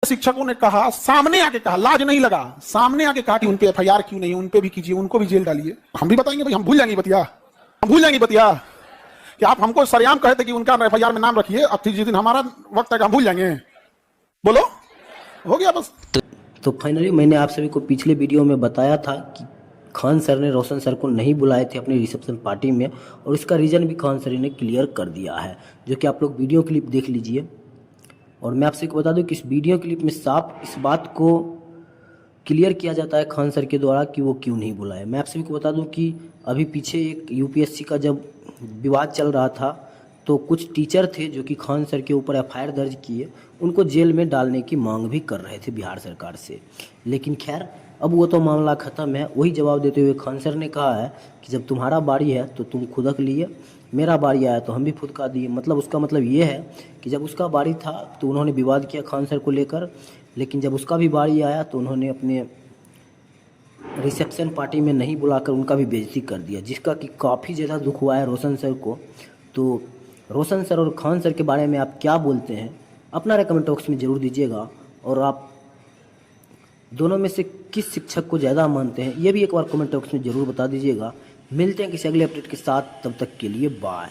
शिक्षकों ने कहा, सामने आके कहा, लाज नहीं लगा, सामने आके कहा कि उनपे एफआईआर क्यों नहीं, उनपे भी कीजिए, उनको भी जेल डालिए। हम भी बताएंगे भाई, हम भूल जाएंगे बतिया, हम भूल जाएंगे बतिया कि आप हमको सरेआम कहे थे कि उनका एफआईआर में नाम रखिए, अब जिस दिन हमारा वक्त है हम भूल जाएंगे। बोलो, हो गया बस। तो फाइनली मैंने आप सभी को पिछले वीडियो में बताया था कि खान सर ने रोशन सर को नहीं बुलाए थे अपनी रिसेप्शन पार्टी में, और इसका रीज़न भी खान सर ने क्लियर कर दिया है, जो कि आप लोग वीडियो क्लिप देख लीजिए। और मैं आपसे बता दूं कि इस वीडियो क्लिप में साफ इस बात को क्लियर किया जाता है खान सर के द्वारा कि वो क्यों नहीं बुलाए। मैं आप सभी को बता दूं कि अभी पीछे एक यूपीएससी का जब विवाद चल रहा था, तो कुछ टीचर थे जो कि खान सर के ऊपर एफआईआर दर्ज किए, उनको जेल में डालने की मांग भी कर रहे थे बिहार सरकार से। लेकिन खैर अब वो तो मामला ख़त्म है। वही जवाब देते हुए खान सर ने कहा है कि जब तुम्हारा बारी है तो तुम खुदक लिए, मेरा बारी आया तो हम भी फुदका दिए। मतलब उसका मतलब ये है कि जब उसका बारी था तो उन्होंने विवाद किया खान सर को लेकर, लेकिन जब उसका भी बारी आया तो उन्होंने अपने रिसेप्शन पार्टी में नहीं बुलाकर उनका भी बेइज्जती कर दिया, जिसका कि काफ़ी ज़्यादा दुख हुआ है रोशन सर को। तो रोशन सर और खान सर के बारे में आप क्या बोलते हैं, अपना राय कमेंट बॉक्स में ज़रूर दीजिएगा। और आप दोनों में से किस शिक्षक को ज़्यादा मानते हैं, ये भी एक बार कमेंट बॉक्स में ज़रूर बता दीजिएगा। मिलते हैं किसी अगले अपडेट के साथ, तब तक के लिए बाय।